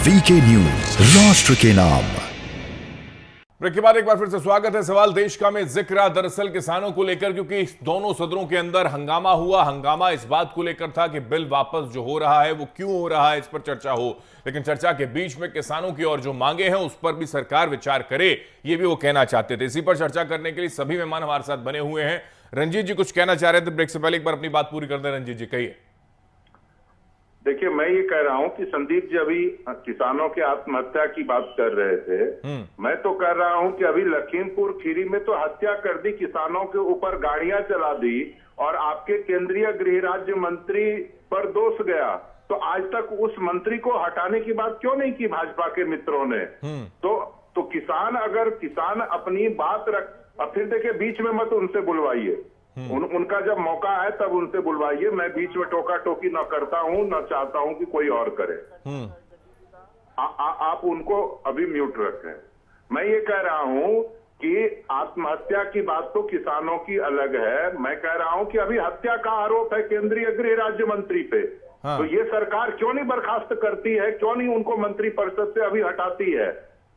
VK news, राष्ट्र के नाम। ब्रेक के बाद एक बार फिर से स्वागत है। सवाल देश का में जिक्र दरअसल किसानों को लेकर, क्योंकि इस दोनों सदनों के अंदर हंगामा हुआ। हंगामा इस बात को लेकर था कि बिल वापस जो हो रहा है वो क्यों हो रहा है, इस पर चर्चा हो। लेकिन चर्चा के बीच में किसानों की और जो मांगे हैं उस पर भी सरकार विचार करे, ये भी वो कहना चाहते थे। इसी पर चर्चा करने के लिए सभी मेहमान हमारे साथ बने हुए हैं। रंजीत जी कुछ कहना चाह रहे थे, ब्रेक से पहले एक बार अपनी बात पूरी कर दें। रंजीत जी कहिए। देखिए, मैं ये कह रहा हूं कि संदीप जी अभी किसानों के आत्महत्या की बात कर रहे थे। मैं तो कह रहा हूं कि अभी लखीमपुर खीरी में तो हत्या कर दी, किसानों के ऊपर गाड़ियां चला दी और आपके केंद्रीय गृह राज्य मंत्री पर दोष गया। तो आज तक उस मंत्री को हटाने की बात क्यों नहीं की भाजपा के मित्रों ने? तो किसान, अगर किसान अपनी बात रख, अब फिर देखिए बीच में मत उनसे बुलवाइए। उनका जब मौका है तब उनसे बुलवाइए। मैं बीच में टोका टोकी न करता हूं, न चाहता हूं कि कोई और करे। आप उनको अभी म्यूट रखें। मैं ये कह रहा हूं कि आत्महत्या की बात तो किसानों की अलग है। मैं कह रहा हूं कि अभी हत्या का आरोप है केंद्रीय गृह राज्य मंत्री पे। तो ये सरकार क्यों नहीं बर्खास्त करती है, क्यों नहीं उनको मंत्री परिषद से अभी हटाती है?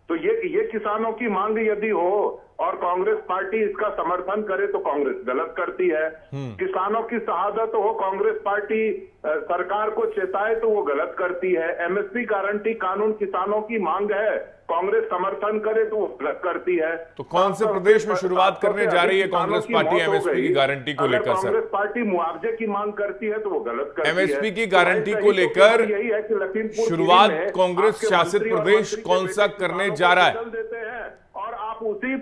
तो ये किसानों की मांग यदि हो और कांग्रेस पार्टी इसका समर्थन करे तो कांग्रेस गलत करती है। किसानों की शहादत हो, कांग्रेस पार्टी सरकार को चेताए तो वो गलत करती है। एमएसपी गारंटी कानून किसानों की मांग है, कांग्रेस समर्थन करे तो वो गलत करती है। तो कौन से प्रदेश में शुरुआत करने जा रही है कांग्रेस पार्टी एमएसपी की गारंटी को लेकर? सर, कांग्रेस पार्टी मुआवजे की मांग करती है तो वो गलत करती है। एमएसपी की गारंटी को लेकर यही है कि लखीमपुर शुरुआत कांग्रेस शासित प्रदेश कौन सा करने जा रहा है? देते हैं और आप उसी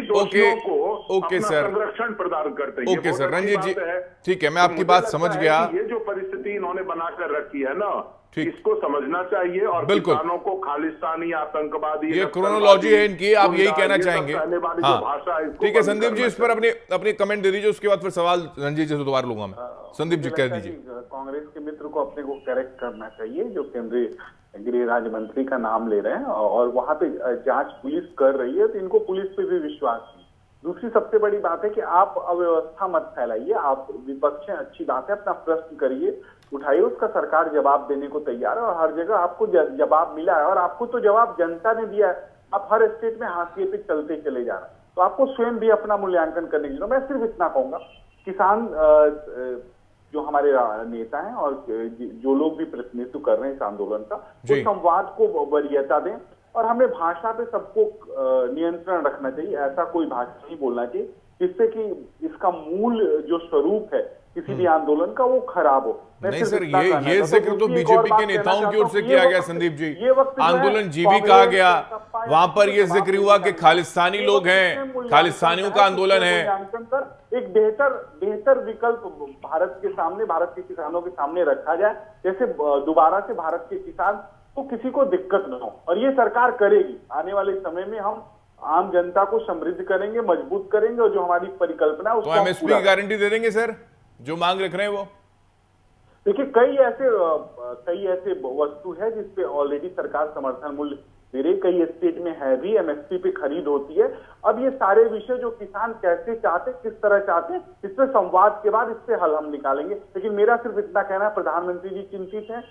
दोषियों को ओके अपना सर, संरक्षण प्रदान करते हैं। Okay sir. रंजीत जी ठीक है, मैं आपकी बात समझ गया। ये जो परिस्थिति इन्होंने बनाकर रखी है ना, इसको समझना चाहिए और किसानों को खालिस्तानी, आतंकवादी, ये क्रोनोलॉजी है इनकी, आप यही कहना चाहेंगे? हाँ ठीक है संदीप जी, इस पर अपने कमेंट दे दीजिए, उसके बाद फिर सवाल रंजीत जी से दोबारा लूंगा मैं। संदीप जी कह दीजिए। कांग्रेस के मित्र को अपने को करेक्ट करना चाहिए, जो केंद्रीय गृह राज्य मंत्री का नाम ले रहे हैं और वहां पे जांच पुलिस कर रही है, तो इनको पुलिस पे भी विश्वास नहीं। दूसरी सबसे बड़ी बात है कि आप अव्यवस्था मत फैलाइए। आप विपक्ष हैं, अच्छी बात है, अपना प्रश्न करिए, उठाइए, उसका सरकार जवाब देने को तैयार है और हर जगह आपको जवाब मिला है। और आपको तो जवाब जनता ने दिया है, आप हर स्टेट में हाशिए पे चलते चले जा रहे हैं, तो आपको स्वयं भी अपना मूल्यांकन करने की जरूरत। मैं सिर्फ इतना कहूंगा, किसान जो हमारे नेता हैं और जो लोग भी प्रतिनिधित्व कर रहे हैं इस आंदोलन का, वो संवाद को वरीयता दें और हमें भाषा पे सबको नियंत्रण रखना चाहिए। ऐसा कोई भाषा नहीं बोलना चाहिए जिससे कि इसका मूल जो स्वरूप है किसी भी आंदोलन का वो खराब हो। नहीं सर, ये जिक्र तो बीजेपी के नेताओं की ओर से किया गया संदीप जी। आंदोलन जीबी कहा गया, वहां पर ये जिक्र हुआ कि खालिस्तानी लोग हैं, खालिस्तानियों का आंदोलन है। एक बेहतर विकल्प भारत के सामने, भारत के किसानों के सामने रखा जाए, जैसे दोबारा से भारत के किसान को किसी को दिक्कत न हो। और ये सरकार करेगी। आने वाले समय में हम आम जनता को समृद्ध करेंगे, मजबूत करेंगे और जो हमारी परिकल्पना है उसको एमएसपी की गारंटी दे देंगे सर, जो मांग रख रहे हैं वो। देखिए, कई ऐसे वस्तु है जिसपे ऑलरेडी सरकार समर्थन मूल्य दे रही, कई स्टेट में है भी, एमएसपी पे खरीद होती है। अब ये सारे विषय जो किसान कैसे चाहते, किस तरह चाहते, इस पे संवाद के बाद इस पे हल हम निकालेंगे। लेकिन मेरा सिर्फ इतना कहना है, प्रधानमंत्री जी चिंतित हैं,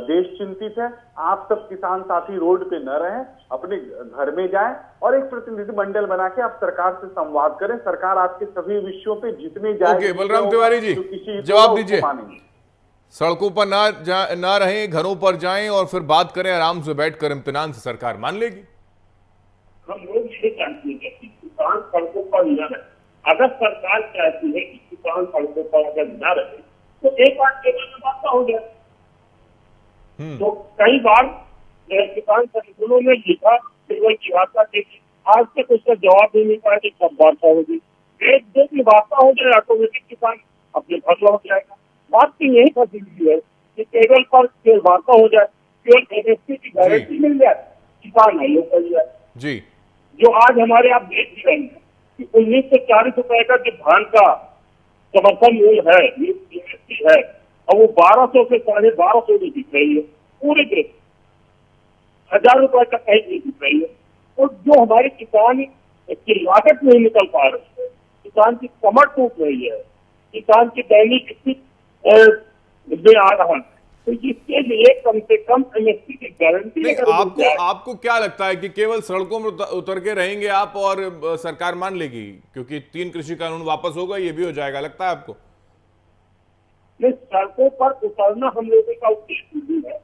देश चिंतित है, आप सब किसान साथी रोड पे न रहें, अपने घर में जाएं और एक प्रतिनिधि मंडल बना के आप सरकार से संवाद करें। सरकार आपके सभी विषयों पे जितने जाए। बलराम तिवारी जी जवाब दीजिए। सड़कों पर ना रहें, घरों पर जाएं और फिर बात करें आराम से बैठकर, इम्तिनान से सरकार मान लेगी। हम लोग ये चाहते हैं कि किसान सड़कों पर न रहे। अगर सरकार चाहती है कि किसान सड़कों पर अगर न रहे तो एक बार केवल में बात हो जाए। तो कई बार किसान संगठनों ने लिखा केवल की वार्ता देखी, आज तक उसका जवाब नहीं मिल पाया कि कब वार्ता होगी। एक दो की वार्ता हो जाए, ऑटोमेटिक किसान अपने घर लौट जाएगा। बात की यही फैसिलिटी है कि केवल पर केवल वार्ता हो जाए, केवल एमएसपी की गारंटी मिल जाए, किसान नहीं हो जाए जी। जो आज हमारे आप देख भी रहे हैं कि 1940 रुपए का जो धान का समर्थन मूल्य है, एमएसपी है, और वो 1200 से 1250 में दिख रही है पूरे देश। 1000 रुपए तक कहीं नहीं दिख रही है। और जो हमारे किसान की लागत नहीं निकल पा रही है, किसान की कमर टूट रही है, किसान की दैनिक स्थिति में आ रहा है, तो इसके लिए कम से कम एमएसपी की गारंटी नहीं, अगर मिल जाए। आपको क्या लगता है कि केवल सड़कों में उतर के रहेंगे आप और सरकार मान लेगी? क्योंकि 3 कृषि कानून वापस होगा, ये भी हो जाएगा, लगता है आपको? सड़कों पर उतरना हम लोगों का उद्देश्य नहीं है।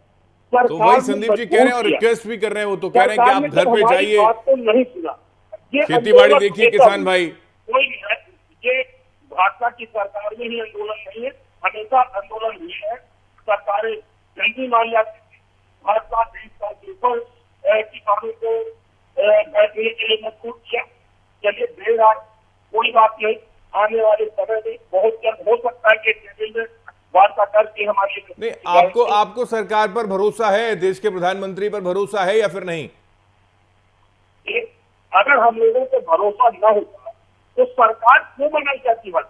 तो वही संदीप जी कह रहे हैं और रिक्वेस्ट भी कर रहे हैं, वो तो कह रहे हैं कि आप घर पे जाइए, बात को नहीं सुना। खेती बाड़ी देखिए किसान भाई। कोई नहीं है, ये भाजपा की सरकार में ही आंदोलन नहीं है, हमेशा आंदोलन हुई है। सरकारें जल्दी मान जाती थी, भाजपा 20 साल के ऊपर किसानों को बैठने के लिए मजबूर किया। चलिए देर आज कोई बात नहीं, आने वाले समय में बहुत जल्द हो सकता है कि टेबल में वार्ता करके हमारी नहीं, आपको सरकार पर भरोसा है, देश के प्रधानमंत्री पर भरोसा है या फिर नहीं? अगर हम लोगों को भरोसा न होता तो सरकार क्यों बनाई जाती है?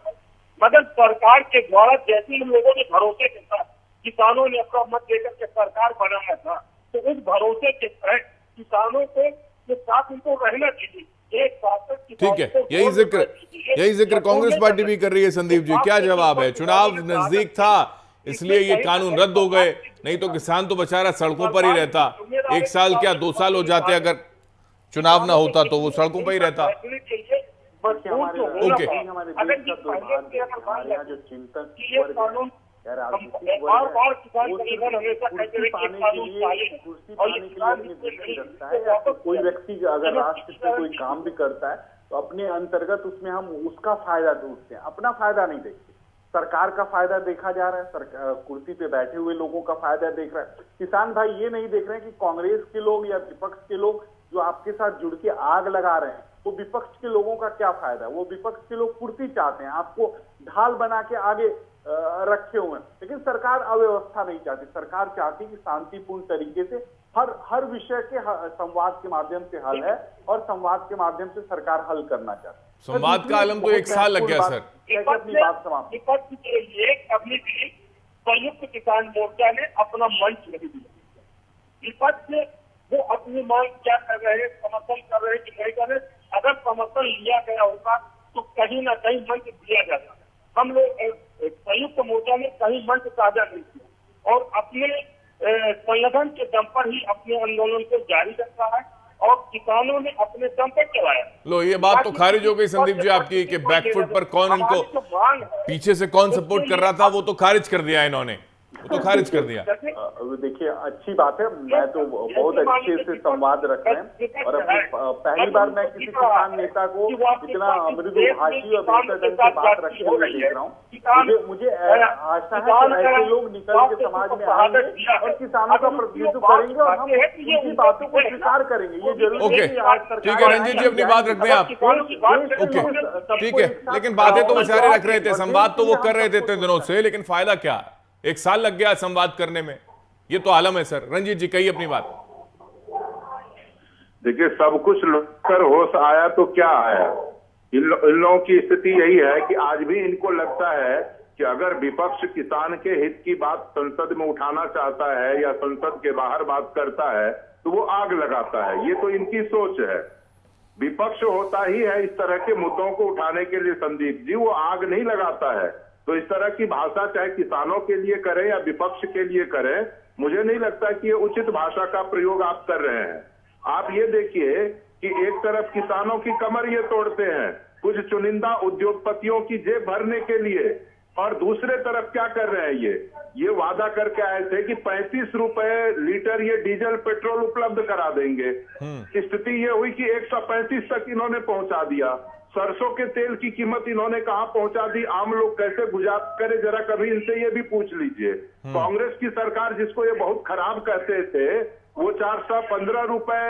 मगर सरकार के द्वारा जैसे हम लोगों ने भरोसे के साथ किसानों ने अपना मत देकर के सरकार बनाया था, तो उस भरोसे के तहत किसानों के साथ उनको रहना चाहिए। एक साथ ठीक है, यही जिक्र कांग्रेस पार्टी भी कर रही है। संदीप जी, क्या जवाब है? चुनाव नजदीक था इसलिए ये कानून रद्द हो गए, नहीं तो किसान तो बेचारा सड़कों पर ही रहता। 1 साल क्या 2 साल हो जाते, अगर चुनाव ना होता तो वो सड़कों पर ही रहता। ओके, जो चिंतक कोई व्यक्ति अगर राष्ट्र से कोई काम भी करता है तो अपने अंतर्गत उसमें हम उसका फायदा ढूंढते हैं, अपना फायदा नहीं देखते। सरकार का फायदा देखा जा रहा है, कुर्सी पे बैठे हुए लोगों का फायदा देख रहा है। किसान भाई ये नहीं देख रहे हैं कि कांग्रेस के लोग या विपक्ष के लोग जो आपके साथ जुड़ के आग लगा रहे हैं, वो विपक्ष के लोगों का क्या फायदा है। वो विपक्ष के लोग कुर्सी चाहते हैं, आपको ढाल बना के आगे रखे हुए हैं। लेकिन सरकार अव्यवस्था नहीं चाहती, सरकार चाहती कि शांतिपूर्ण तरीके से हर विषय के संवाद के माध्यम से हल है, और संवाद के माध्यम से सरकार हल करना चाहती है। संवाद का आलम तो 1 साल लग गया सर। अपनी बात समाप्त। विपक्ष के लिए कभी भी संयुक्त किसान मोर्चा ने अपना मंच नहीं दिया। विपक्ष वो अपनी मांग क्या कर रहे हैं, समर्थन कर रहे हैं कि नहीं कर रहे। अगर समर्थन लिया गया होता तो कहीं ना कहीं मंच दिया जाता। हम लोग संयुक्त मोर्चा ने कहीं मंच साझा नहीं किया और अपने संगठन के दम पर ही अपने आंदोलन को जारी रखा है और किसानों ने अपने दम पर चलाया। लो, ये बात तो खारिज हो गई संदीप जी आपकी कि बैकफुट पर कौन इनको पीछे से कौन सपोर्ट कर रहा था, वो तो खारिज कर दिया इन्होंने, वो तो खारिज कर दिया। देखिए अच्छी बात है, मैं तो बहुत अच्छे से संवाद रख रहे हैं और अपनी पहली बार मैं किसी किसान नेता को इतना मृदुभाषी और बेहतर ढंग से बात रखते हुए देख रहा हूँ। मुझे आशा है कि ऐसे लोग निकल के समाज में आएंगे और किसानों का प्रतिनिधित्व करेंगे और हम उनकी बातों को स्वीकार करेंगे। ये जरूरी ठीक है रंजीत जी, अपनी बात रख दें आप। ओके ठीक है, लेकिन बातें तो बेचारे रख रहे थे, संवाद तो वो कर रहे थे इतने दिनों से, लेकिन फायदा क्या? 1 साल लग गया संवाद करने में, ये तो आलम है सर। रंजीत जी कहिए अपनी बात। देखिए, सब कुछ कर होश आया तो क्या आया। इन लोगों की स्थिति यही है कि आज भी इनको लगता है कि अगर विपक्ष किसान के हित की बात संसद में उठाना चाहता है या संसद के बाहर बात करता है तो वो आग लगाता है। ये तो इनकी सोच है। विपक्ष होता ही है इस तरह के मुद्दों को उठाने के लिए संदीप जी, वो आग नहीं लगाता है। तो इस तरह की भाषा चाहे किसानों के लिए करें या विपक्ष के लिए करें, मुझे नहीं लगता कि ये उचित भाषा का प्रयोग आप कर रहे हैं। आप ये देखिए कि एक तरफ किसानों की कमर ये तोड़ते हैं कुछ चुनिंदा उद्योगपतियों की जेब भरने के लिए, और दूसरे तरफ क्या कर रहे हैं, ये वादा करके आए थे कि 35 रुपए लीटर ये डीजल पेट्रोल उपलब्ध करा देंगे। स्थिति ये हुई कि 135 तक इन्होंने पहुंचा दिया। सरसों के तेल की कीमत इन्होंने कहां पहुंचा दी, आम लोग कैसे गुजारा करे, जरा कभी इनसे ये भी पूछ लीजिए। कांग्रेस की सरकार जिसको ये बहुत खराब कहते थे, वो 415 रुपए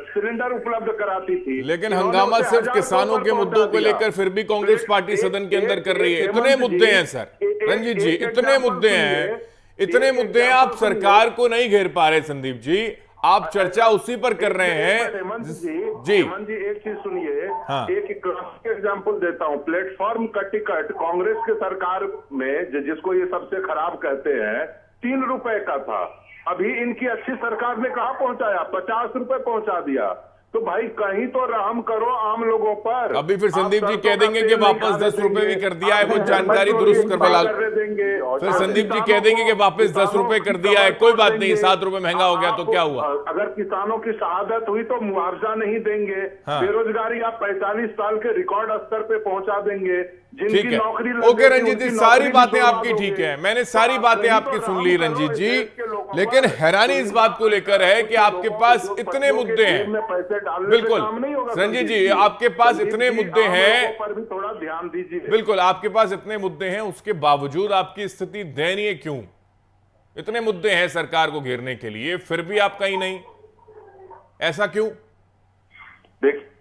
सिलेंडर उपलब्ध कराती थी। लेकिन हंगामा सिर्फ किसानों के मुद्दों को लेकर फिर भी कांग्रेस पार्टी सदन के अंदर कर रही है। इतने मुद्दे हैं सर, रंजीत जी इतने मुद्दे हैं, इतने मुद्दे हैं, आप सरकार को नहीं घेर पा रहे संदीप जी, आप चर्चा उसी पर कर रहे हैं। हेमंत जी एक चीज सुनिए। हाँ। एक क्लासिक एग्जांपल देता हूं। प्लेटफॉर्म का टिकट कांग्रेस के सरकार में जिसको ये सबसे खराब कहते हैं 3 रुपए का था, अभी इनकी अच्छी सरकार ने कहां पहुंचाया, 50 रुपए पहुंचा दिया। तो भाई कहीं तो रहम करो आम लोगों पर। अभी फिर संदीप आप जी सरसों कह का देंगे तेल कि नहीं वापस आने 10 रुपए भी देंगे। कर दिया है, वो आप जानकारी पेट्रोल दुरुस्त की करवा लाल। करने देंगे। फिर आप संदीप जी किसानों कह देंगे कि को- वापस 10 किसानों रुपए की कर दिया है, खबर कोई कर बात नहीं, देंगे। 7 रुपए महंगा हो गया तो आपको- क्या हुआ। अगर किसानों की शहादत हुई तो मुआवजा नहीं देंगे। हाँ। बेरोजगारी आप 45 साल के रिकॉर्ड स्तर पे पहुंचा देंगे। ठीक जिनकी है, नौकरी लग ओके गई, रंजीत जी, उनकी सारी नौकरी बातें भी आपकी छुड़वा ठीक दोगे। है, मैंने तो सारी आप बातें कहीं तो आपकी सुन रहम ली करो रंजीत इस जी, देश के लोगों लेकिन पर। हैरानी इस बात को लेकर है कि आपके पास जो इतने पतियों के मुद्दे जेब हैं। में पैसे डालने से बिल्कुल काम नहीं होगा रंजीत जी, आपके पास इतने मुद्दे आम हैं, लोगों पर भी थोड़ा ध्यान दीजिए। बिल्कुल आपके पास इतने मुद्दे हैं, उसके बावजूद आपकी स्थिति दयनीय क्यों? इतने मुद्दे हैं सरकार को घेरने के लिए, फिर भी आप कहीं नहीं, ऐसा क्यों?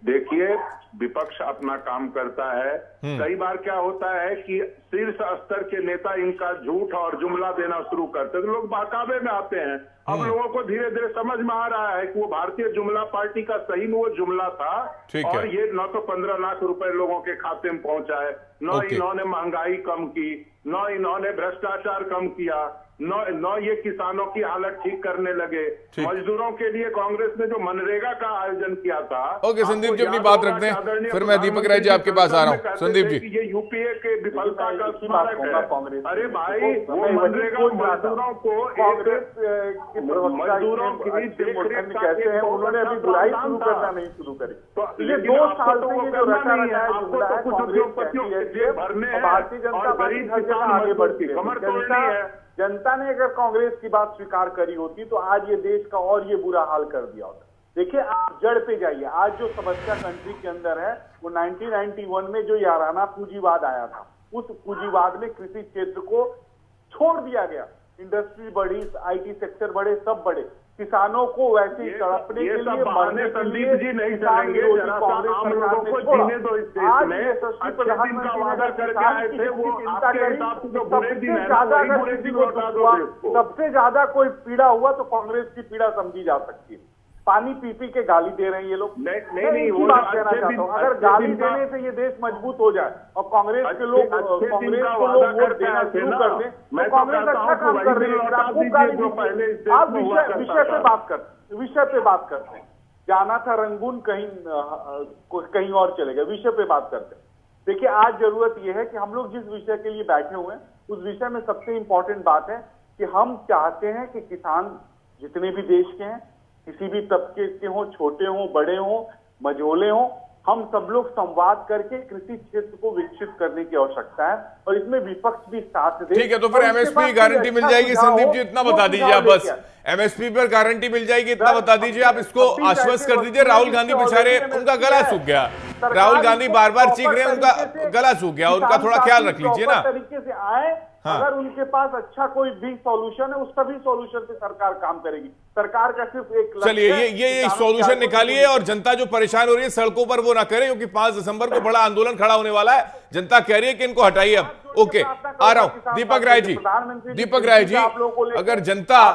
देखिए, विपक्ष अपना काम करता है। कई बार क्या होता है कि शीर्ष स्तर के नेता इनका झूठ और जुमला देना शुरू करते हैं, तो लोग बहकावे में आते हैं। अब लोगों को धीरे धीरे समझ में आ रहा है कि वो भारतीय जुमला पार्टी का सही में वो जुमला था। ठीक और है। ये न तो 15 लाख रुपए लोगों के खाते में पहुंचा है, न ओके। इन्होंने महंगाई कम की, न इन्होंने भ्रष्टाचार कम किया, न ये किसानों की हालत ठीक करने लगे। ठीक। मजदूरों के लिए कांग्रेस ने जो मनरेगा का आयोजन किया था। ओके संदीप जी, आपको अपनी याद बात होगा रख दें, कि आदरणीय फिर मैं दीपक राय जी आपके पास आ रहा हूं। प्रधानमंत्री संदीप कहते जी, थे कि ये यूपीए के विफलता का एक ही बात स्मारक कहूंगा है। कांग्रेस अरे के भाई, नेतृत्व को। वो मैं वही मनरेगा बोल रहा था। मजदूरों को कांग्रेस के प्रवक्ता मजदूरों की अखिल देख मोर्चा रेख ने का कहते हैं, एक उन्होंने अभी बहुत बुराई अच्छा शुरू प्रावधान करना था। नहीं शुरू करी। तो ये लेकिन 2 आपको साल तो से वो ये जो करना रचा नहीं है। रचा है आपको जुमला तो है, कुछ कांग्रेस उद्योगपतियों कहती के है जेब भरने और हैं भारतीय जनता और पार्टी गरीब हर किसान जगह आगे मजदूर बढ़ती की है। कमर तोड़नी है। जनता ने अगर कांग्रेस की बात स्वीकार करी होती तो आज ये देश का और ये बुरा हाल कर दिया होता। देखिए, आप जड़ पे जाइए। आज जो समस्या कंट्री के अंदर है वो 1991 में जो याराना पूंजीवाद आया था, उस पूंजीवाद में कृषि क्षेत्र को छोड़ दिया गया। इंडस्ट्री बढ़ी, आईटी सेक्टर बढ़े, सब बढ़े। किसानों को वैसे ही तड़पने के लिए, मरने के लिए संदीप जी नहीं किसान चलेंगे। विरोधी जरा सा कांग्रेस आम सरकार लोगों ने को छोड़ा। जीने दो इस देश आज में। यशस्वी अच्छे दिन का प्रधानमंत्री ने वादा अगर करके किसान आए की थे, वो चिंता आपके करी, हिसाब से जो बुरे दिन सबसे है ना, ज्यादा वही अगर बुरे किसी दिन को लौटा दुख दो हुआ, देश को। सबसे ज्यादा कोई पीड़ा हुआ तो कांग्रेस की पीड़ा समझी जा सकती है। पानी पी पी के गाली दे रहे हैं ये लोग। नहीं, मैं एक ही वो बात अच्छे कहना चाहता हूँ, दिन- अगर अच्छे गाली दिन का- देने से ये देश मजबूत हो जाए और कांग्रेस के अच्छे- लोग अच्छे दिन कांग्रेस का को वादा लोग वोट करते देना आए थे शुरू ना। कर दें मैं तो तो कांग्रेस कहता अच्छा हूं काम कि कर वही रही है। दिन लौटा खूब दीजिए गाली जो दीजिए। पहले इस देश आप में हुआ विषय करता पे था। बात करते हैं, विषय पे बात करते हैं। जाना था रंगून, कहीं और चले गए। विषय पे बात करते हैं। देखिए, आज जरूरत यह है कि हम लोग जिस विषय के लिए बैठे हुए हैं उस विषय में सबसे इंपॉर्टेंट बात है कि हम चाहते हैं कि किसान जितने भी देश के हैं, किसी भी तबके के हों, छोटे हों, बड़े हों, मझोले हों, हम सब लोग संवाद करके कृषि क्षेत्र को विकसित करने की आवश्यकता है और इसमें विपक्ष भी साथ दे। ठीक है, तो फिर और उसके एमएसपी बाद गारंटी कोई मिल अच्छा जाएगी सुझाव संदीप हो, जी, इतना वो बता दीजिए सुझाव आप बस। लेके आए। एमएसपी पर गारंटी मिल जाएगी, इतना बता दीजिए आप। इसको अब भी आश्वस्त ऐसे कर दीजिए। राहुल गांधी बेचारे, उनका गला सूख गया। राहुल गांधी बार बार चीख रहे हैं, उनका गला सूख गया, उनका थोड़ा ख्याल रख लीजिए ना। तरीके से आए। हाँ। अगर उनके पास अच्छा कोई भी सॉल्यूशन है, उस सभी सॉल्यूशन पे सरकार काम करेगी। सरकार का सिर्फ एक लक्ष्य चलिए, है, ये किसानों के सॉल्यूशन आंदोलन निकालिए और जनता जो परेशान हो रही है सड़कों पर वो ना करे, क्योंकि 5 दिसंबर को बड़ा आंदोलन खड़ा होने वाला है। जनता कह रही है कि इनको हटाइए अब। ओके, आ रहा हूं दीपक राय जी। दीपक राय जी, अगर जनता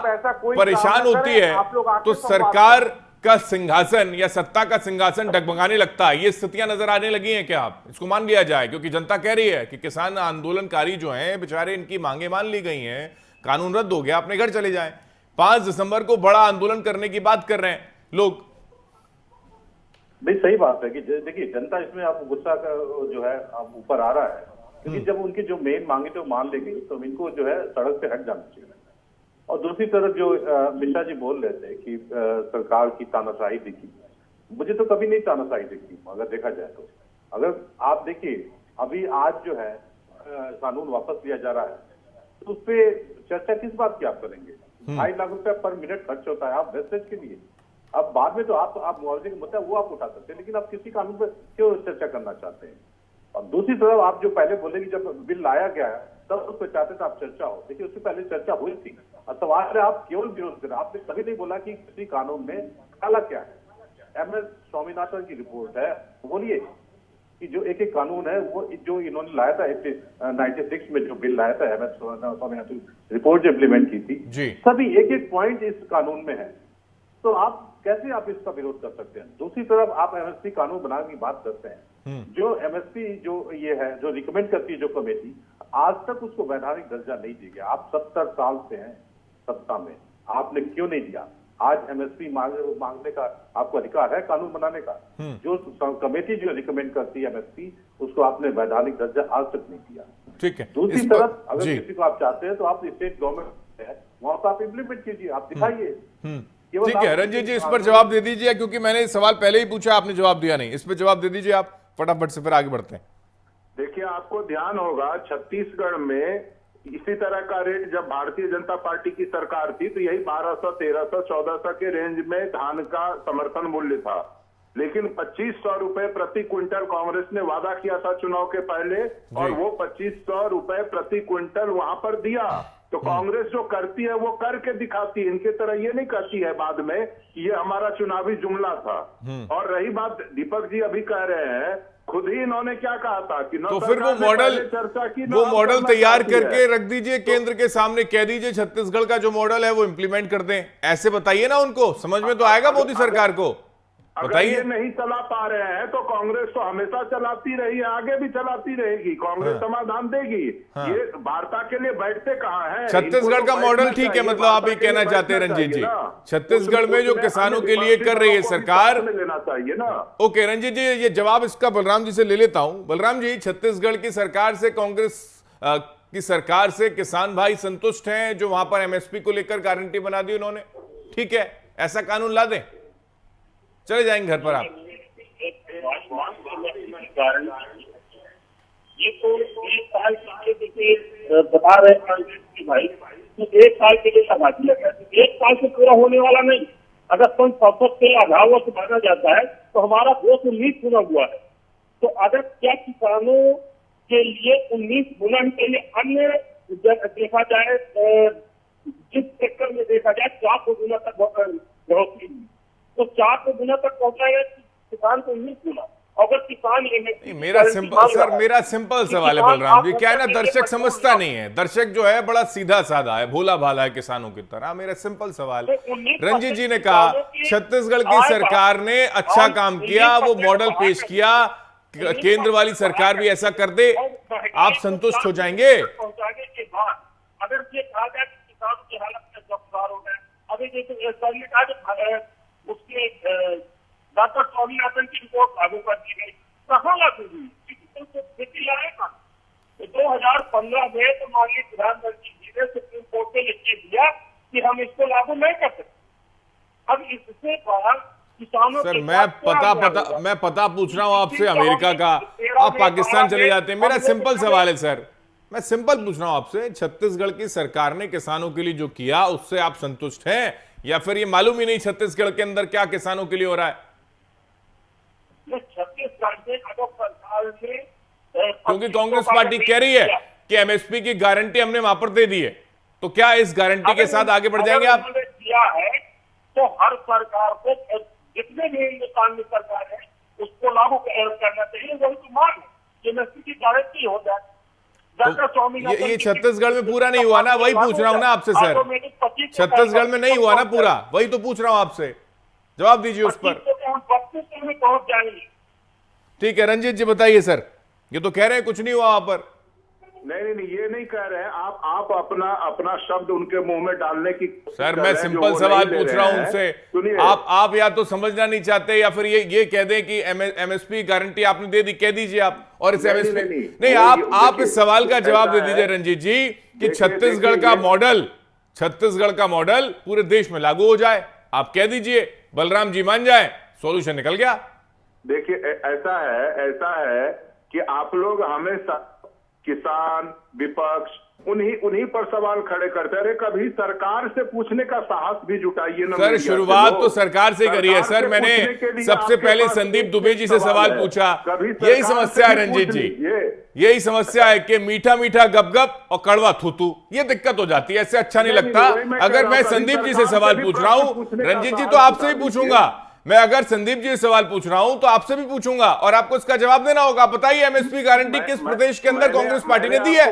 परेशान होती है तो सरकार का सिंहासन या सत्ता का सिंहासन डगमगाने लगता है। ये स्थितियां नजर आने लगी हैं क्या? आप इसको मान लिया जाए, क्योंकि जनता कह रही है कि किसान आंदोलनकारी जो हैं बेचारे, इनकी मांगे मान ली गई हैं, कानून रद्द हो गया, अपने घर चले जाएं। 5 दिसंबर को बड़ा आंदोलन करने की बात कर रहे हैं लोग। भाई सही बात है कि देखिए, जनता इसमें आप गुस्सा का जो है आप ऊपर आ रहा है, क्योंकि जब उनकी जो मेन मांगे थे वो मान ली गई तो इनको जो है सड़क से हट जाना चाहिए। और दूसरी तरफ जो मिश्रा जी बोल रहे थे कि सरकार की तानाशाही दिखी, मुझे तो कभी नहीं तानाशाही दिखी अगर देखा जाए तो। अगर आप देखिए, अभी आज जो है कानून वापस लिया जा रहा है तो उस पर चर्चा किस बात की आप करेंगे? 2.5 लाख रुपया पर मिनट खर्च होता है आप वेस्टेज के लिए। अब बाद में तो आप मुआवजे का मुद्दा वो आप उठा सकते हैं, लेकिन आप किसी कानून पर क्यों चर्चा करना चाहते हैं? और दूसरी तरफ आप जो पहले बोले कि जब बिल लाया गया तब उस पर चाहते थे आप चर्चा हो, देखिए उससे पहले चर्चा हुई थी। और सवाल है आप केवल विरोध करें, आपने कभी नहीं बोला कि किसी कानून में काला क्या है। MS स्वामीनाथन की रिपोर्ट है, बोलिए कि जो एक कानून है वो जो इन्होंने लाया था 96 में जो बिल लाया था, MS स्वामीनाथन रिपोर्ट जो इम्प्लीमेंट की थी जी, सभी एक पॉइंट इस कानून में है। तो आप कैसे आप इसका विरोध कर सकते हैं? दूसरी तरफ आप MSP कानून बनाने की बात करते हैं, जो MSP जो ये है जो रिकमेंड करती है जो कमेटी, आज तक उसको वैधानिक दर्जा नहीं दी गया। आप 70 साल से हैं सत्ता में, आपने क्यों नहीं दिया? आज एमएसपी मांगने का आपको अधिकार है कानून बनाने का। जो कमेटी जो रिकमेंड करती है एमएसपी, उसको आपने वैधानिक दर्जा आज तक नहीं दिया। ठीक है। दूसरी तरफ अगर किसी को आप चाहते हैं तो आप स्टेट गवर्नमेंट है वहां पर आप इम्प्लीमेंट कीजिए, आप दिखाइए। ठीक है रंजीत जी, इस पर जवाब दे दीजिए, क्योंकि मैंने सवाल पहले ही पूछा, आपने जवाब दिया नहीं। इस पर जवाब दे दीजिए आप फटाफट से, फिर आगे बढ़ते हैं। देखिए, आपको ध्यान होगा छत्तीसगढ़ में इसी तरह का रेट जब भारतीय जनता पार्टी की सरकार थी तो यही 1200, 1300, 1400 के रेंज में धान का समर्थन मूल्य था। लेकिन 2500 रुपए प्रति क्विंटल कांग्रेस ने वादा किया था चुनाव के पहले, और वो 2500 रुपए प्रति क्विंटल वहां पर दिया। तो कांग्रेस जो करती है वो करके दिखाती है, इनके तरह ये नहीं कहती है बाद में कि ये हमारा चुनावी जुमला था। और रही बात, दीपक जी अभी कह रहे हैं, खुद ही इन्होंने क्या कहा था कि तो फिर वो मॉडल तैयार करके रख दीजिए केंद्र के सामने, कह दीजिए छत्तीसगढ़ का जो मॉडल है वो इंप्लीमेंट कर दें। ऐसे बताइए ना उनको, समझ में तो आएगा मोदी सरकार को। अगर ये नहीं चला पा रहे हैं तो कांग्रेस तो हमेशा चलाती रही है, आगे भी चलाती रहेगी, कांग्रेस समाधान देगी। ये वार्ता के लिए बैठते कहाँ हैं? छत्तीसगढ़ का मॉडल ठीक है, मतलब आप ये कहना चाहते हैं रंजीत जी, छत्तीसगढ़ में जो किसानों के लिए कर रही है सरकार, लेना चाहिए ना। ओके रंजीत जी, ये जवाब इसका बलराम जी से ले लेता हूं। बलराम जी, छत्तीसगढ़ की सरकार से, कांग्रेस की सरकार से किसान भाई संतुष्ट हैं जो वहां पर एमएसपी को लेकर गारंटी बना दी उन्होंने? ठीक है, ऐसा कानून ला दें, चले जाएंगे घर पर आप। ये तो एक साल के देखिए बता रहे हैं भाई, तो एक साल के लिए लगा दिया गया, एक साल से पूरा होने वाला नहीं। अगर सन 67 के अभाव से माना जाता है तो हमारा 219 गुना हुआ है। तो अगर क्या किसानों के लिए 19 गुना के लिए अन्य देखा जाए, जिस सेक्टर में देखा जाए 400 गुना तक बढ़ोतरी हुई, तो 400 गुना तक पहुंचाएगा किसान को 19 गुना। अगर किसान मेरा सिंपल सवाल है बलराम जी, क्या है ना, दर्शक समझता नहीं है, दर्शक जो है बड़ा सीधा साधा है, भोला भाला है किसानों की तरह। मेरा सिंपल सवाल, रंजीत जी ने कहा छत्तीसगढ़ की सरकार ने अच्छा काम किया, वो मॉडल पेश किया, केंद्र वाली सरकार भी ऐसा कर दे, आप संतुष्ट हो जाएंगे? पहुंचाने के बाद अगर ये कहा जाए कि किसानों की हालत में सुधार हो गया, अभी जैसे उसके डॉक्टर स्वामीनाथन की रिपोर्ट लागू कर दी गई, कहाँ लागू हुई? खेती लाएगा। 2015 में तो माननीय प्रधानमंत्री जी ने सुप्रीम कोर्ट में लिख के दिया कि हम इसको लागू नहीं कर सकते। अब इससे बाद किसानों सर, मैं पता पूछ रहा हूं आपसे अमेरिका का, आप पाकिस्तान चले जाते हैं। मेरा सिंपल सवाल है सर, मैं सिंपल पूछ रहा हूं आपसे, छत्तीसगढ़ की सरकार ने किसानों के लिए जो किया उससे आप संतुष्ट हैं, या फिर ये मालूम ही नहीं छत्तीसगढ़ के अंदर क्या किसानों के लिए हो रहा है? छत्तीसगढ़ में अगर सरकार ने, क्योंकि कांग्रेस पार्टी कह रही है कि एमएसपी की गारंटी हमने वहां पर दे दी है, तो क्या इस गारंटी के साथ आगे बढ़ जाएंगे आप? दिया है तो हर सरकार को, जितने भी हिंदुस्तान में सरकार है उसको लागू करना चाहिए, वही तो मांग है, एमएसपी की गारंटी हो जाए। तो ये छत्तीसगढ़ में पूरा नहीं हुआ ना, वही पूछ रहा हूं ना आपसे सर, छत्तीसगढ़ में नहीं हुआ ना पूरा, वही तो पूछ रहा हूं आपसे, जवाब दीजिए उस पर। पहुंच जाएंगे। ठीक है रंजीत जी बताइए सर, ये तो कह रहे हैं कुछ नहीं हुआ वहां पर। नहीं, ये नहीं कह रहे हैं आप अपना शब्द उनके मुंह में डालने की। सर मैं सिंपल सवाल पूछ रहा हूं उनसे, आप या तो समझना नहीं चाहते या फिर ये कह दें कि एमएसपी गारंटी आपने दे दी, कह दीजिए आप, और इस एमएसपी नहीं, आप इस सवाल का जवाब दे दीजिए रंजीत जी कि छत्तीसगढ़ का मॉडल पूरे देश में लागू हो जाए, आप कह दीजिए, बलराम जी मान जाए, सॉल्यूशन निकल गया। देखिए ऐसा है कि आप लोग हमेशा किसान, विपक्ष, उन्हीं पर सवाल खड़े करते हैं। कभी सरकार से पूछने का साहस भी जुटाइए ना। सर शुरुआत तो सरकार से करी है सर, मैंने सबसे पहले संदीप दुबे जी से सवाल पूछा, यही समस्या है रंजीत जी, यही समस्या है कि मीठा मीठा गपगप और कड़वा थूथू, ये दिक्कत हो जाती है, ऐसे अच्छा नहीं लगता। अगर मैं संदीप जी से सवाल पूछ रहा हूं, रंजीत जी तो आपसे ही पूछूंगा, मैं अगर संदीप जी से सवाल पूछ रहा हूं तो आपसे भी पूछूंगा और आपको इसका जवाब देना होगा। बताइए एमएसपी गारंटी किस प्रदेश के अंदर कांग्रेस पार्टी ने दी है?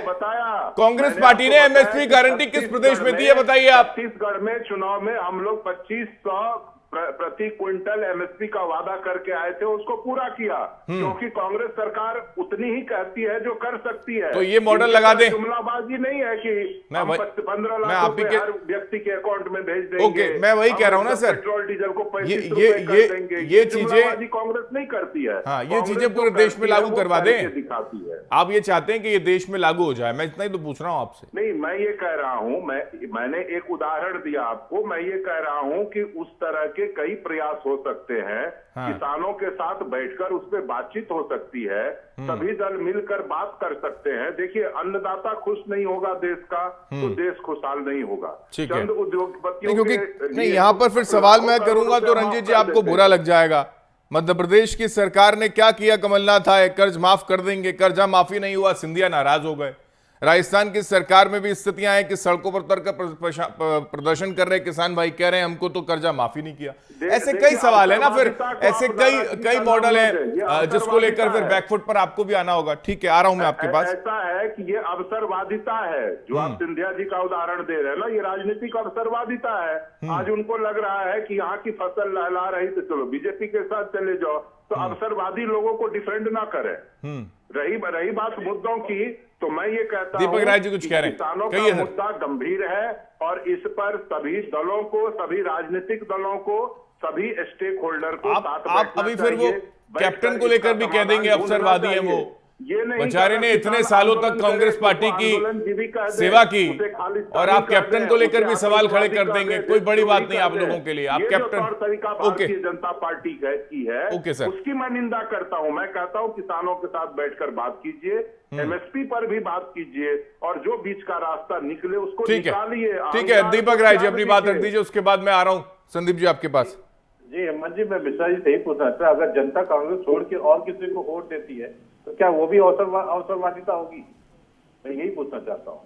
कांग्रेस पार्टी ने एमएसपी गारंटी किस प्रदेश में दी है बताइए आप? छत्तीसगढ़ में चुनाव में हम लोग 2500 प्रति क्विंटल एमएसपी का वादा करके आए थे उसको पूरा किया, क्योंकि कांग्रेस सरकार उतनी ही कहती है जो कर सकती है। तो ये मॉडल लगा दें, जुमलाबाजी नहीं है कि हम 15 मैं लाख आप ही रुपए के हर व्यक्ति के अकाउंट में भेज देंगे। ओके, मैं वही कह रहा हूं ना सर, पेट्रोल डीजल को 35 ये रुपए कर देंगे। ये चीजें कांग्रेस नहीं करती है। हाँ, ये चीजें पूरे देश में लागू करवा दें, दिखाती है। आप ये चाहते हैं कि ये देश में लागू हो जाए? मैं इतना ही तो पूछ रहा हूं आपसे। नहीं, मैं ये कह रहा हूं, मैंने एक उदाहरण दिया आपको, मैं ये कह रहा हूं कि उस तरह के कई प्रयास हो सकते हैं। हाँ। किसानों के साथ बैठकर उस पर बातचीत हो सकती है, सभी दल मिलकर बात कर सकते हैं। देखिए, अन्नदाता खुश नहीं होगा देश का तो देश खुशहाल नहीं होगा। ठीक है, चंद उद्योगपतियों क्योंकि के नहीं, यहाँ पर फिर सवाल मैं करूंगा तो रंजीत जी आपको बुरा लग जाएगा। मध्य प्रदेश की सरकार ने क्या किया? कमलनाथ आए, कर्ज माफ कर देंगे, कर्जा माफी नहीं हुआ, सिंधिया नाराज हो गए। राजस्थान की सरकार में भी स्थितियां हैं कि सड़कों पर उतरकर प्रदर्शन कर रहे किसान भाई कह रहे हैं हमको तो कर्जा माफी नहीं किया। ऐसे कई सवाल है ना, फिर ऐसे कई मॉडल हैं जिसको लेकर फिर बैकफुट पर आपको भी आना होगा। ठीक है, आ रहा हूं मैं आपके पास। ऐसा है कि ये अवसरवादिता है जो आप सिंधिया जी का उदाहरण दे रहे हैं ना, ये राजनीतिक अवसरवादिता है। आज उनको लग रहा है कि यहाँ की फसल लहला रही तो चलो बीजेपी के साथ चले जाओ, तो अवसरवादी लोगों को डिफेंड ना करें। रही बात मुद्दों की, तो मैं ये कहता हूं दीपक राय जी कुछ कह रहे हैं, किसानों का मुद्दा गंभीर है और इस पर सभी दलों को, सभी राजनीतिक दलों को, सभी स्टेक होल्डर को साथ आप अभी फिर वो कैप्टन को लेकर भी कह देंगे अवसरवादी है वो। ये नहीं, बेचारे ने इतने सालों तक कांग्रेस पार्टी की सेवा की और आप कैप्टन को लेकर भी सवाल खड़े कर देंगे। कोई बड़ी बात नहीं आप लोगों के लिए। आप कैप्टन तरीका भारतीय जनता पार्टी की है, ओके सर, उसकी मैं निंदा करता हूं। मैं कहता हूं किसानों के साथ बैठकर बात कीजिए, एमएसपी पर भी बात कीजिए और जो बीच का रास्ता निकले उसको निकालिए। ठीक है, दीपक राय जी अपनी बात रख दीजिए, उसके बाद मैं आ रहा हूं संदीप जी आपके पास। जी हेमंत जी, मैं मिश्रा जी से ही पूछना चाहता, अगर जनता कांग्रेस छोड़ के और किसी को वोट देती है तो क्या वो भी अवसरवादिता होगी? मैं यही पूछना चाहता हूँ।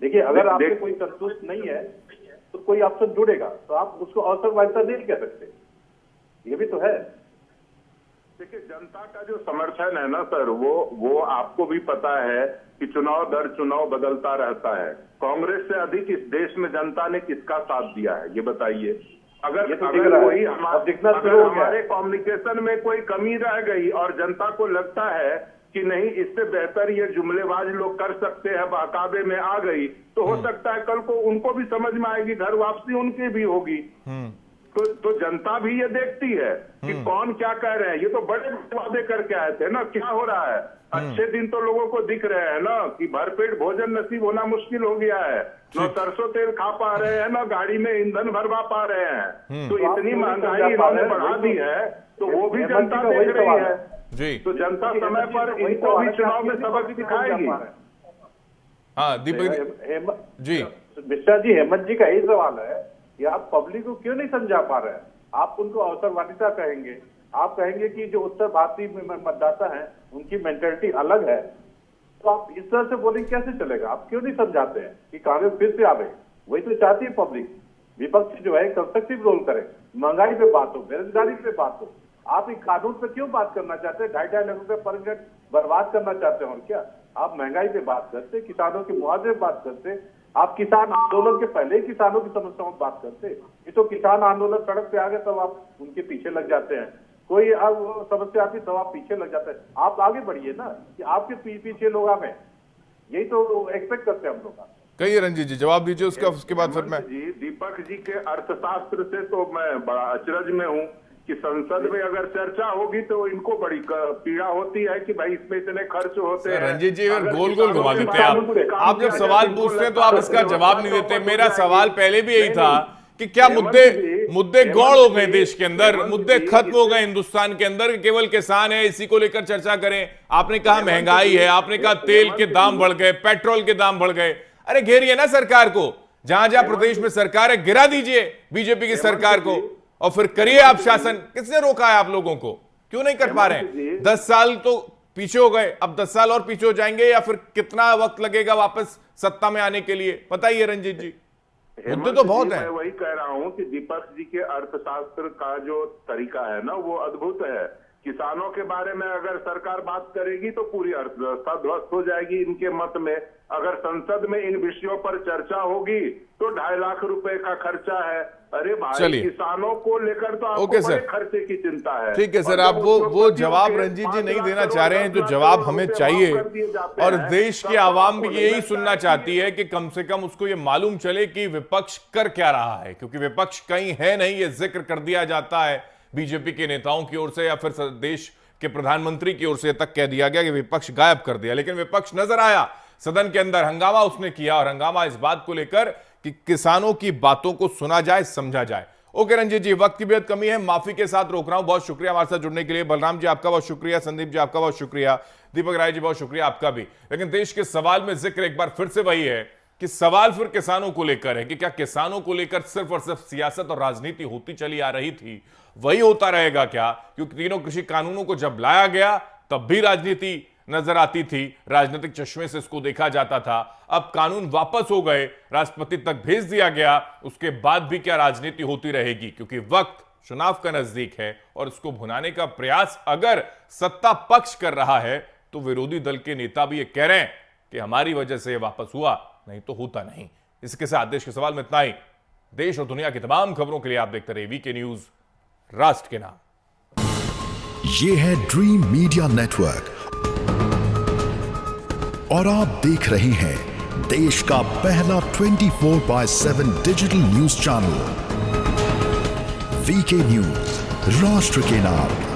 देखिए, अगर आपको कोई संतुष्ट नहीं है तो कोई आपसे जुड़ेगा तो आप उसको अवसरवादिता नहीं कह सकते, ये भी तो है। देखिए, जनता का जो समर्थन है ना सर, वो आपको भी पता है कि चुनाव दर चुनाव बदलता रहता है। कांग्रेस से अधिक इस देश में जनता ने किसका साथ दिया है ये बताइए। अगर कोई हमारे कम्युनिकेशन में कोई कमी रह गई और जनता को लगता है कि नहीं इससे बेहतर ये जुमलेबाज लोग कर सकते हैं, बहकावे में आ गई, तो हो सकता है कल को उनको भी समझ में आएगी, घर वापसी उनकी भी होगी। तो जनता भी ये देखती है कि कौन क्या कह रहे हैं। ये तो बड़े वादे करके आए थे ना, क्या हो रहा है? अच्छे दिन तो लोगों को दिख रहे हैं ना कि भरपेट भोजन नसीब होना मुश्किल हो गया है, न सरसों तेल खा पा रहे हैं, न गाड़ी में ईंधन भरवा पा रहे हैं। तो इतनी महंगाई इन्होंने बढ़ा दी है, तो वो भी जनता देख रही है जी। तो जनता समय पर इनको भी चुनाव में सबक सिखाएगी। हाँ दीपक जी, मिश्रा जी, हेमंत जी का यही सवाल है कि आप पब्लिक को क्यों नहीं समझा पा रहे हैं? आप उनको अवसरवादिता कहेंगे, आप कहेंगे कि जो उत्तर भारतीय मतदाता है उनकी मेंटेलिटी अलग है, तो आप इस तरह से बोलेंगे कैसे चलेगा? आप क्यों नहीं समझाते हैं कि कांग्रेस फिर से आवे? वही तो चाहती है पब्लिक। विपक्ष जो है कंस्ट्रक्टिव रोल करे, महंगाई पे बात हो, बेरोजगारी पे बात हो। आप एक कानून पे क्यों बात करना चाहते हैं? 2.5 लाख रुपए पर यूनिट बर्बाद करना चाहते हैं और क्या? आप महंगाई पे बात करते, किसानों के मुआवजे पे बात करते, आप किसान आंदोलन के पहले ही किसानों की समस्याओं पर बात करते। ये तो किसान आंदोलन सड़क पे आ गए तब आप उनके पीछे लग जाते हैं। कोई अब समस्या आती तब आप पीछे लग जाते हैं। आप आगे बढ़िए ना, कि आपके पीछे लोग आ गए। यही तो एक्सपेक्ट करते हैं हम लोग। कहिए रंजीत जी, जवाब दीजिए उसके बाद फिर मैं। जी, दीपक जी के अर्थशास्त्र से तो मैं बड़ा अचरज में हूँ कि संसद में अगर चर्चा होगी तो इनको बड़ी पीड़ा होती है कि भाई इसमें इतने खर्च होते हैं। रंजीत जी गोल गोल घुमा देते हैं आप जब सवाल पूछते हैं तो आप इसका जवाब नहीं देते। मेरा सवाल पहले भी यही था कि क्या मुद्दे गौड़ हो गए देश के अंदर, मुद्दे खत्म हो गए हिंदुस्तान के अंदर, केवल किसान है इसी को लेकर चर्चा करें। आपने कहा महंगाई है, आपने कहा तेल के दाम बढ़ गए, पेट्रोल के दाम बढ़ गए। अरे घेरिए ना सरकार को, जहां जहां प्रदेश में सरकार है गिरा दीजिए बीजेपी की सरकार को और फिर करिए आप शासन। किसने रोका है आप लोगों को? क्यों नहीं कर पा रहे हैं? 10 साल तो पीछे हो गए, अब 10 साल और पीछे हो जाएंगे या फिर कितना वक्त लगेगा वापस सत्ता में आने के लिए? बताइए रंजीत जी, मुद्दे तो बहुत हैं। मैं वही कह रहा हूं कि दीपक जी के अर्थशास्त्र का जो तरीका है ना वो अद्भुत है किसानों के बारे में अगर सरकार बात करेगी तो पूरी अर्थव्यवस्था ध्वस्त हो जाएगी इनके मत में। अगर संसद में इन विषयों पर चर्चा होगी तो 2.5 लाख रुपए का खर्चा है। अरे भाई, चलिए। किसानों को लेकर तो आपको ओके बड़े सर। खर्चे की चिंता है। ठीक है सर, और आप जब वो उद्योगपतियों जवाब के रंजीत जी 5 नहीं लाख देना करोड़, चाह रहे हैं, 10 जो लाख जवाब करोड़ हमें रुपए चाहिए माफ कर दिए जाते और हैं, देश तब की तो आवाम आपको भी यही लगता सुनना है चाहती है कि कम से कम उसको ये मालूम चले कि विपक्ष कर क्या रहा है, क्योंकि विपक्ष कहीं है नहीं, ये जिक्र कर दिया जाता है बीजेपी के नेताओं की ओर से या फिर देश के प्रधानमंत्री की ओर से तक कह दिया गया कि विपक्ष गायब कर दिया, लेकिन विपक्ष नजर आया सदन के अंदर। हंगामा उसने किया और हंगामा इस बात को लेकर कि किसानों की बातों को सुना जाए, समझा जाए। ओके रंजीत जी, वक्त की बेहद कमी है, माफी के साथ रोक रहा हूं। बहुत शुक्रिया हमारे साथ जुड़ने के लिए। बलराम जी आपका बहुत शुक्रिया, संदीप जी आपका बहुत शुक्रिया, दीपक राय जी बहुत शुक्रिया आपका भी। लेकिन देश के सवाल में जिक्र एक बार फिर से वही है कि सवाल फिर किसानों को लेकर है कि क्या किसानों को लेकर सिर्फ और सिर्फ सियासत और राजनीति होती चली आ रही थी, वही होता रहेगा क्या? क्योंकि तीनों कृषि कानूनों को जब लाया गया तब भी राजनीति नजर आती थी, राजनीतिक चश्मे से इसको देखा जाता था। अब कानून वापस हो गए, राष्ट्रपति तक भेज दिया गया, उसके बाद भी क्या राजनीति होती रहेगी? क्योंकि वक्त चुनाव का नजदीक है और इसको भुनाने का प्रयास अगर सत्ता पक्ष कर रहा है तो विरोधी दल के नेता भी ये कह रहे हैं कि हमारी वजह से ये वापस हुआ, नहीं तो होता नहीं। इसके साथ देश के सवाल में इतना ही। देश और दुनिया की तमाम खबरों के लिए आप देखते रहिए वीके न्यूज, राष्ट्र के नाम। ये है ड्रीम मीडिया नेटवर्क और आप देख रहे हैं देश का पहला 24/7 digital news channel VK news, राष्ट्र के नाम।